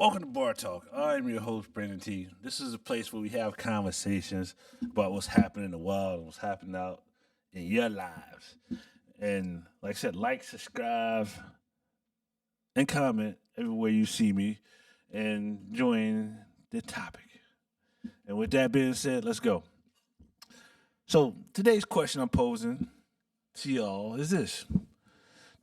Welcome to Bar Talk. I'm your host, Brandon T. This is a place where we have conversations about what's happening in the world and what's happening out in your lives. And like I said, like, subscribe, and comment everywhere you see me and join the topic. And with that being said, let's go. So today's question I'm posing to y'all is this: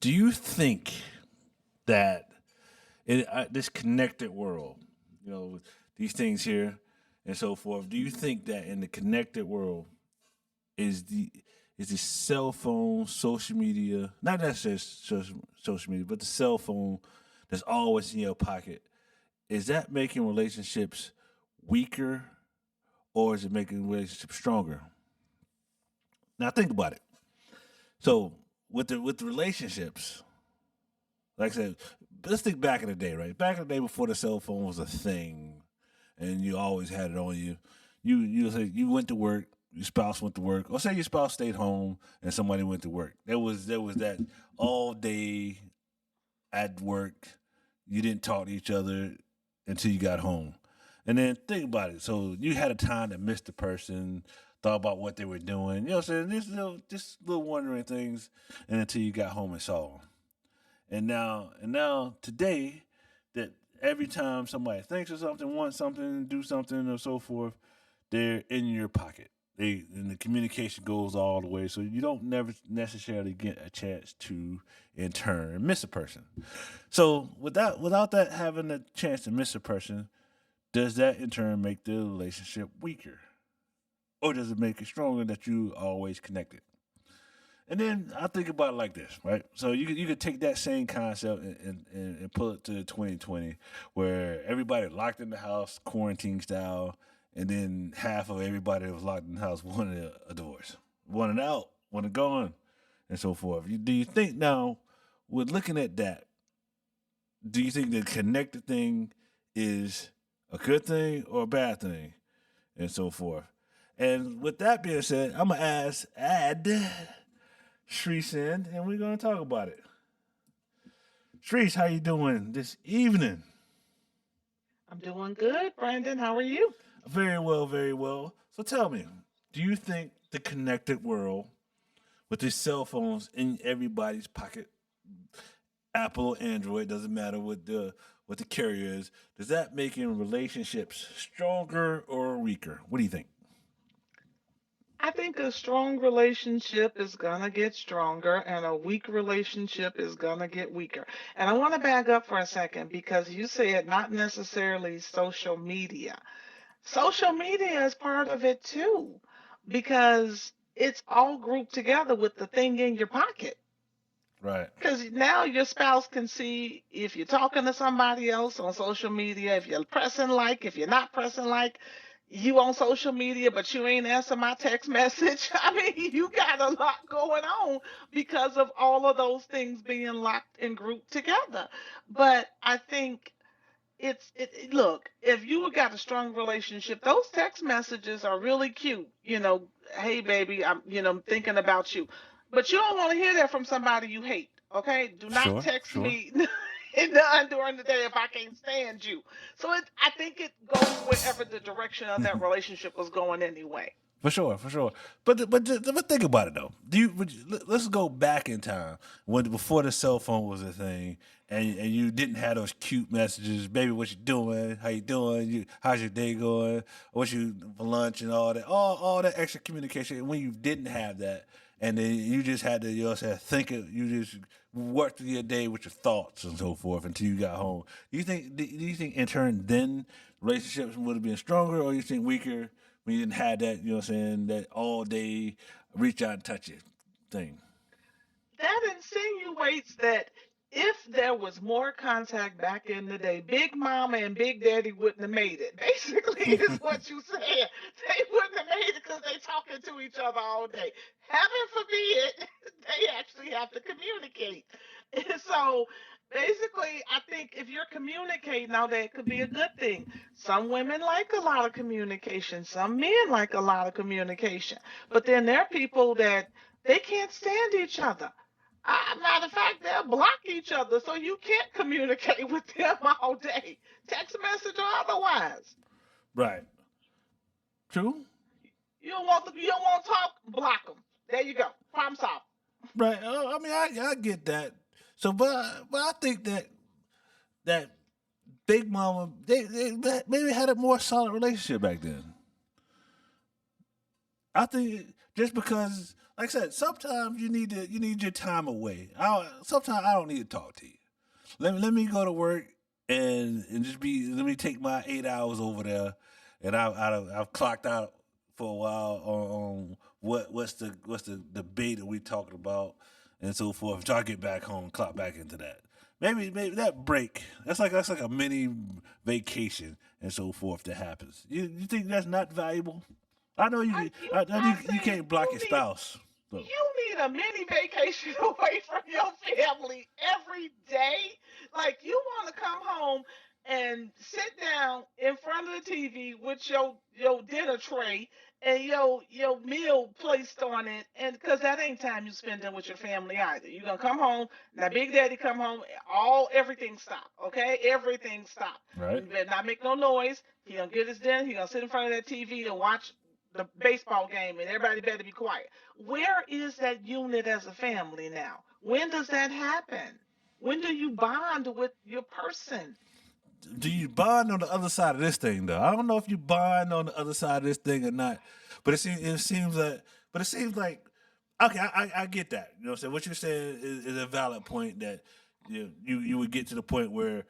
do you think that in this connected world, with these things here and so forth, do you think that in the connected world is the cell phone, social media, not necessarily social media, but the cell phone that's always in your pocket, is that making relationships weaker or is it making relationships stronger? Now think about it. So with the relationships, like I said, let's think back in the day, right? Back in the day before the cell phone was a thing, and you always had it on you. You say you went to work, your spouse went to work, or say your spouse stayed home and somebody went to work. There was that all day at work. You didn't talk to each other until you got home. And then think about it. So you had a time to miss the person, thought about what they were doing. You know what I'm saying? Just little wondering things, and until you got home and saw them. And now today, that every time somebody thinks of something, wants something, do something, or so forth, they're in your pocket. And the communication goes all the way, so you don't never necessarily get a chance to, in turn, miss a person. So without that having a chance to miss a person, does that in turn make the relationship weaker, or does it make it stronger that you always connected? And then I think about it like this, right? So you could take that same concept and pull it to 2020, where everybody locked in the house, quarantine style, and then half of everybody that was locked in the house wanted a divorce, wanted out, wanted gone, and so forth. Do you think now, with looking at that, do you think the connected thing is a good thing or a bad thing, and so forth? And with that being said, I'm gonna add Shrees in, and we're gonna talk about it. Shrees, how you doing this evening? I'm doing good, Brandon. How are you? Very well, very well. So tell me, do you think the connected world with these cell phones in everybody's pocket, Apple, Android, doesn't matter what the carrier is, does that making relationships stronger or weaker? What do you think? I think a strong relationship is going to get stronger and a weak relationship is going to get weaker. And I want to back up for a second because you said not necessarily social media. Social media is part of it too because it's all grouped together with the thing in your pocket. Right. Because now your spouse can see if you're talking to somebody else on social media, if you're pressing like, if you're not pressing like, you on social media, but you ain't answer my text message. I mean, you got a lot going on because of all of those things being locked and grouped together. But I think look, if you got a strong relationship, those text messages are really cute. Hey baby, I'm thinking about you. But you don't want to hear that from somebody you hate. Okay? Do not Sure, text sure. me during the day if I can't stand you. So I think it goes wherever the direction of that relationship was going anyway. For sure, for sure. But think about it though. Let's go back in time when before the cell phone was a thing, and you didn't have those cute messages, baby. What you doing? How you doing? How's your day going? What you for lunch and all that, all that extra communication. When you didn't have that, and then you just had to think it. You just worked through your day with your thoughts and so forth until you got home. Do you think in turn then relationships would have been stronger, or you think weaker? When you didn't have that, you know what I'm saying, that all day reach out and touch it thing. That insinuates that if there was more contact back in the day, Big Mama and Big Daddy wouldn't have made it. Basically, is what you said. They wouldn't have made it because they talking to each other all day. Heaven forbid they actually have to communicate. And so basically, I think if you're communicating now, that could be a good thing. Some women like a lot of communication. Some men like a lot of communication. But then there are people that they can't stand each other. Matter of fact, they'll block each other so you can't communicate with them all day, text message or otherwise. Right. True. You don't want to talk, block them. There you go. Problem solved. Right. I mean, I get that. So, but I think that Big Mama they maybe had a more solid relationship back then. I think just because, like I said, sometimes you need your time away. Sometimes I don't need to talk to you. Let me go to work and just be. Let me take my 8 hours over there, and I've clocked out for a while on what's the debate that we talking about and so forth. Until I get back home, clock back into that. Maybe that break. That's like a mini vacation and so forth that happens. You think that's not valuable? I know I know I'm you saying can't block your spouse. So. you need a mini vacation away from your family every day. Like you want to come home and sit down in front of the TV with your dinner tray and your meal placed on it, and because that ain't time you spending with your family either. You're gonna come home now. Big Daddy come home, everything stop. Okay, everything stop. Right. You better not make no noise. He gonna get his dinner. He gonna sit in front of that TV and watch the baseball game, and everybody better be quiet. Where is that unit as a family now? When does that happen? When do you bond with your person? Do you bond on the other side of this thing though? I don't know if you bond on the other side of this thing or not, but it seems like okay, I get that. You know what I'm saying? What you're saying is a valid point that you would get to the point where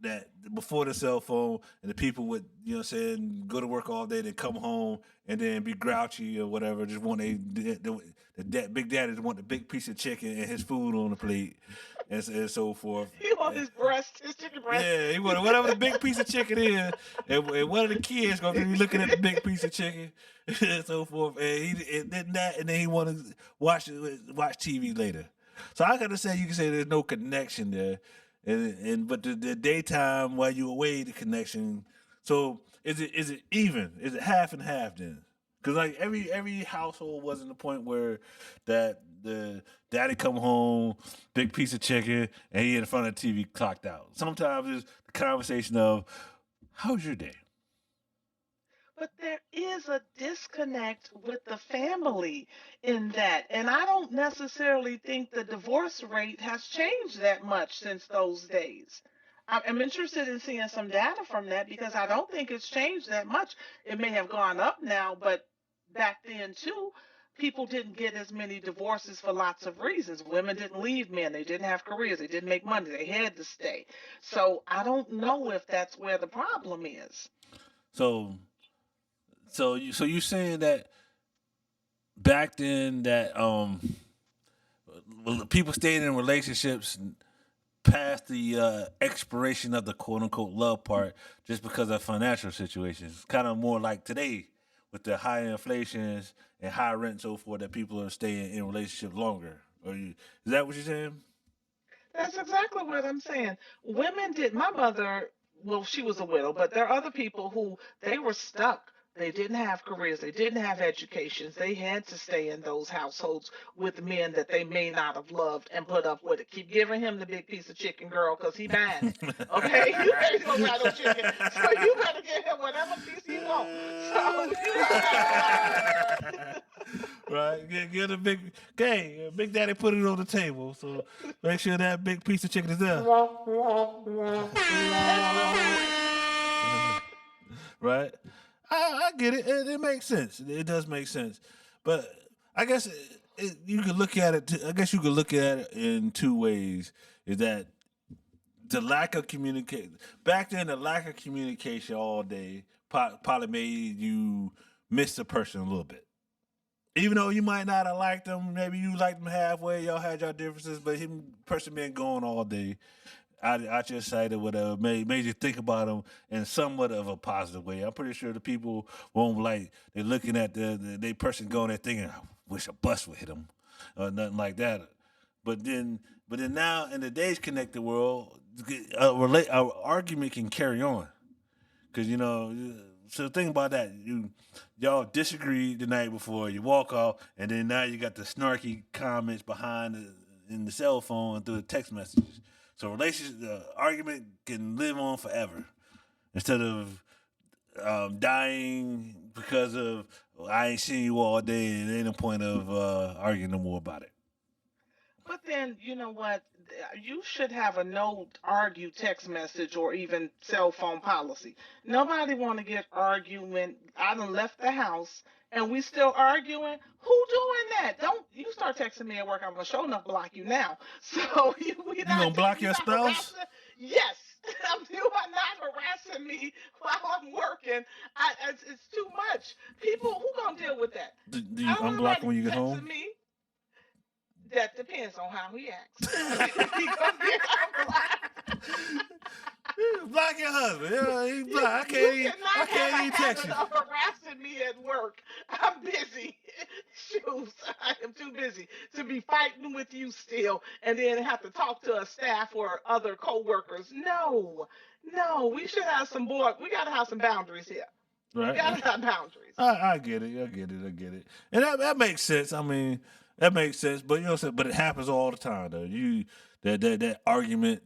that before the cell phone and the people would, you know what I'm saying, go to work all day, then come home and then be grouchy or whatever, just want big daddy just want the big piece of chicken and his food on the plate and so forth. He on his breast, his chicken breast. Yeah, he wanted whatever the big piece of chicken is, and one of the kids gonna be looking at the big piece of chicken and so forth, and then he want to watch TV later. So I gotta say, you can say there's no connection there, and but the daytime while you away, the connection. So is it even? Is it half and half then? Because like every household wasn't the point where that the daddy come home, big piece of chicken, and he in front of the TV clocked out. Sometimes it's the conversation of, "How's your day?" But there is a disconnect with the family in that. And I don't necessarily think the divorce rate has changed that much since those days. I'm interested in seeing some data from that because I don't think it's changed that much. It may have gone up now, but back then too, people didn't get as many divorces for lots of reasons. Women didn't leave men, they didn't have careers, they didn't make money, they had to stay. So I don't know if that's where the problem is. So you saying that back then that well, people stayed in relationships past the expiration of the quote unquote love part just because of financial situations. Kind of more like today with the high inflations and high rent and so forth that people are staying in relationships longer. Is that what you're saying? That's exactly what I'm saying. Women did, my mother, well, she was a widow, but there are other people who they were stuck. They didn't have careers, they didn't have educations. They had to stay in those households with men that they may not have loved and put up with it. Keep giving him the big piece of chicken, girl, because he buying it. Okay? You ain't gonna buy no chicken. So you better give him whatever piece he wants. So you know that. Right, get a big, okay, Big Daddy put it on the table, so make sure that big piece of chicken is there. Right? I get it. It makes sense. It does make sense. But I guess you could look at it. I guess you could look at it in two ways. Is that the lack of communication back then? The lack of communication all day probably made you miss the person a little bit. Even though you might not have liked them, maybe you liked them halfway. Y'all had your differences, but him person been gone all day. I just cited whatever made you think about them in somewhat of a positive way. I'm pretty sure the people won't like they're looking at the they person going there thinking, I wish a bus would hit them or nothing like that. But then now in today's connected world, a argument can carry on because you know. So think about that. Y'all disagree the night before. You walk off, and then now you got the snarky comments behind in the cell phone and through the text messages. So relationship, the argument can live on forever instead of dying because of I ain't seen you all day and ain't no point of arguing no more about it. But then, you know what? You should have a no argue text message or even cell phone policy. Nobody want to get arguing. I done left the house and we still arguing. Who doing that? Don't you start texting me at work? I'm gonna show enough block you now. So You gonna block you your not spouse? harassing. Yes, you are not harassing me while I'm working. It's too much. People who gonna deal with that? Do I you don't want unblock nobody when you get texting home? me. That depends on how he acts. If he gonna get unblocked, Block your husband. Yeah, he block. you I cannot have can't even a text habit you. of harassing me at work. I'm busy. Shoes, I am too busy to be fighting with you still, and then have to talk to a staff or other coworkers. No, no, we should have some board. We gotta have some boundaries here. We Right. gotta have boundaries. I get it. I get it. And that makes sense. I mean, that makes sense. But you know what I'm saying? But it happens all the time though. That argument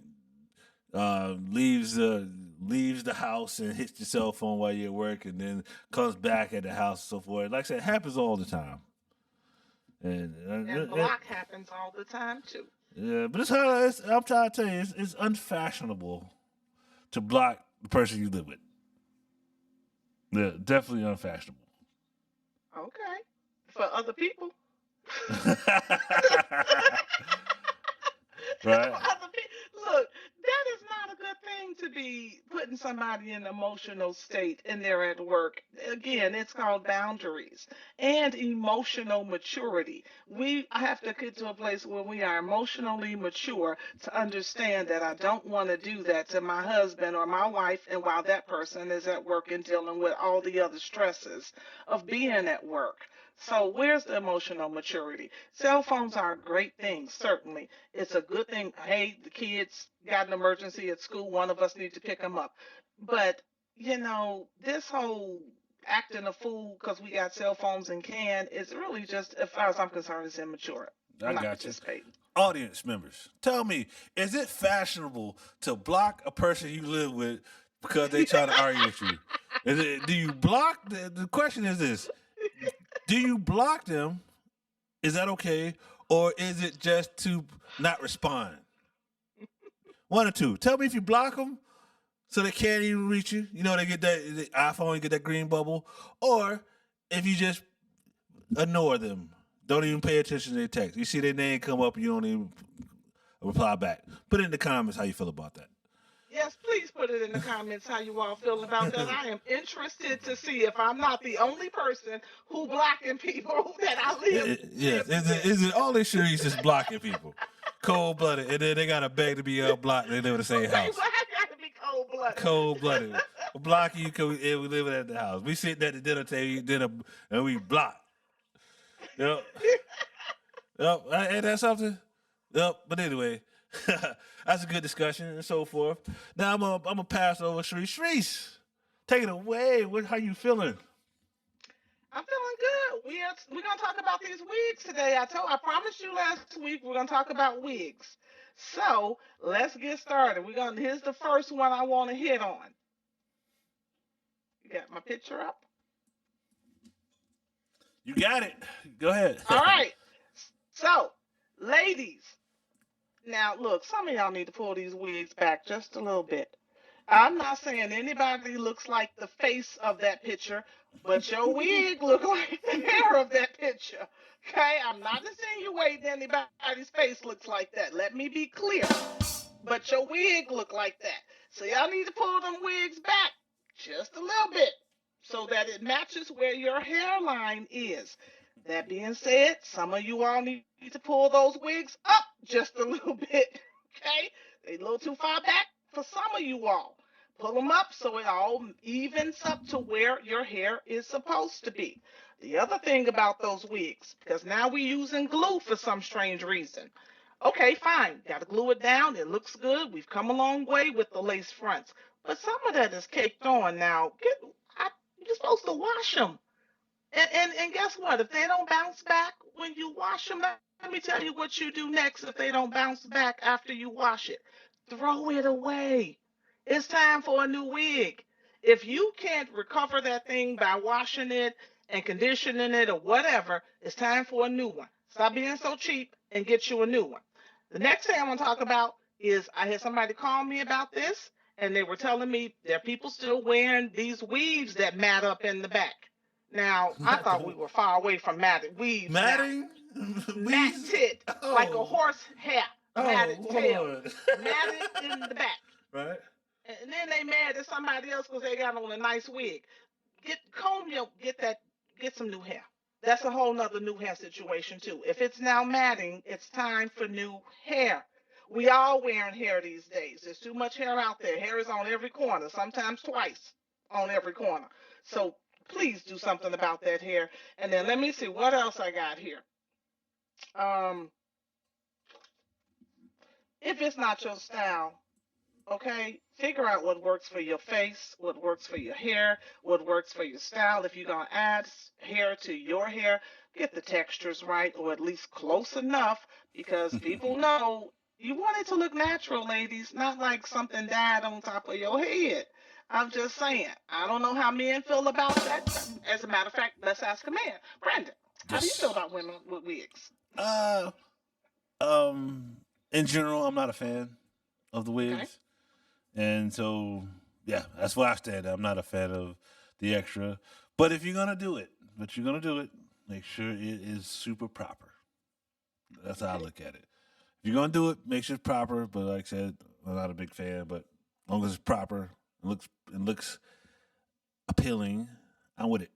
leaves the house and hits your cell phone while you're at work and then comes back at the house and so forth. Like I said, it happens all the time. And And block happens all the time too. yeah, but it's hard. I'm trying to tell you, it's unfashionable to block the person you live with. Yeah, definitely unfashionable. Okay, for other people. Right? Look, that is not a good thing to be putting somebody in an emotional state and they're at work. Again, it's called boundaries and emotional maturity. We have to get to a place where we are emotionally mature to understand that I don't want to do that to my husband or my wife, and while that person is at work and dealing with all the other stresses of being at work. So, where's the emotional maturity? Cell phones are a great thing, certainly. It's a good thing. Hey, the kids got an emergency at school. One of us needs to pick them up. But, this whole acting a fool because we got cell phones and can is really just, as far as I'm concerned, it's immature. I I'm not got you. participating. Audience members, tell me, is it fashionable to block a person you live with because they try to argue with you? Do you block? The question is this: do you block them? Is that okay, or is it just to not respond? One or two. Tell me if you block them so they can't even reach you. You know, they get that the iPhone, you get that green bubble, or if you just ignore them, don't even pay attention to their text. You see their name come up, you don't even reply back. Put it in the comments how you feel about that. Yes, please put it in the comments how you all feel about that. I am interested to see if I'm not the only person who blocking people that I Yes, live with. is it all they sure he's just blocking people, cold blooded, and then they gotta beg to be unblocked. They live in the same Okay, house, well, I gotta be cold blooded. cold blooded. Blocking you because we living at the house. We sitting at the dinner table, eat dinner, and we block. Yep, yep. Ain't that something? Yep. But anyway, that's a good discussion and so forth. Now I'm gonna pass over Shreese. Shreese, take it away. How you feeling? I'm feeling good. We're gonna talk about these wigs today. I promised you last week we're gonna talk about wigs. So let's get started. Here's the first one I want to hit on. You got my picture up? You got it. Go ahead. All right. So, ladies, now look, some of y'all need to pull these wigs back just a little bit. I'm not saying anybody looks like the face of that picture, but your wig look like the hair of that picture. Okay, I'm not insinuating anybody's face looks like that. Let me be clear. But your wig look like that. So y'all need to pull them wigs back just a little bit so that it matches where your hairline is. That being said, some of you all need to pull those wigs up just a little bit. Okay? They a little too far back for some of you all. Pull them up so it all evens up to where your hair is supposed to be. The other thing about those wigs, because now we're using glue for some strange reason. Okay, fine. Got to glue it down. It looks good. We've come a long way with the lace fronts. But some of that is caked on now. You're supposed to wash them. And guess what? If they don't bounce back when you wash them, Let me tell you what you do next if they don't bounce back after you wash it. Throw it away. It's time for a new wig. If you can't recover that thing by washing it and conditioning it or whatever, it's time for a new one. Stop being so cheap and get you a new one. The next thing I want to talk about is I had somebody call me about this, and they were telling me there are people still wearing these weaves that mat up in the back. Now, I Not thought the we were far away from matted weaves now. matting. Weeds. Matted like a Oh, horse hair, matted oh tail, Lord. matted in the back. Right. And then they mad at somebody else because they got on a nice wig. Get some new hair. That's a whole nother new hair situation too. If it's now matting, it's time for new hair. We all wearing hair these days. There's too much hair out there. Hair is on every corner, sometimes twice on every corner. So please do something about that hair. And then let me see what else I got here. Um, if it's not your style, okay, figure out what works for your face, what works for your hair, what works for your style. If you're going to add hair to your hair, get the textures right, or at least close enough, because people know you want it to look natural, ladies, not like something dyed on top of your head. I'm just saying. I don't know how men feel about that. As a matter of fact, let's ask a man. Brandon, how do you feel Yes. about women with wigs? Uh, um, in general, I'm not a fan of the Okay. wigs, and so yeah, that's why I stand. I'm not a fan of the extra. But if you're gonna do it, make sure it is super proper. That's how I Okay. look at it. If you're gonna do it, make sure it's proper. But like I said, I'm not a big fan. But as long as it's proper, it looks appealing. I'm with it.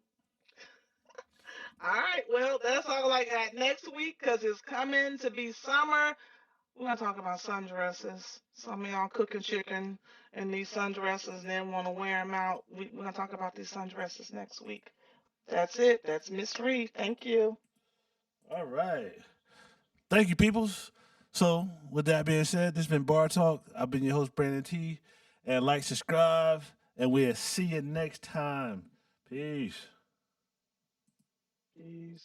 All right, well, that's all I got next week because it's coming to be summer. We're gonna talk about sundresses. Some of y'all cooking chicken in these sundresses and then want to wear them out. We're gonna talk about these sundresses next week. That's it. That's Miss Reed. Thank you. All right. Thank you, peoples. So, with that being said, this has been Bar Talk. I've been your host, Brandon T. And like, subscribe, and we'll see you next time. Peace. Peace.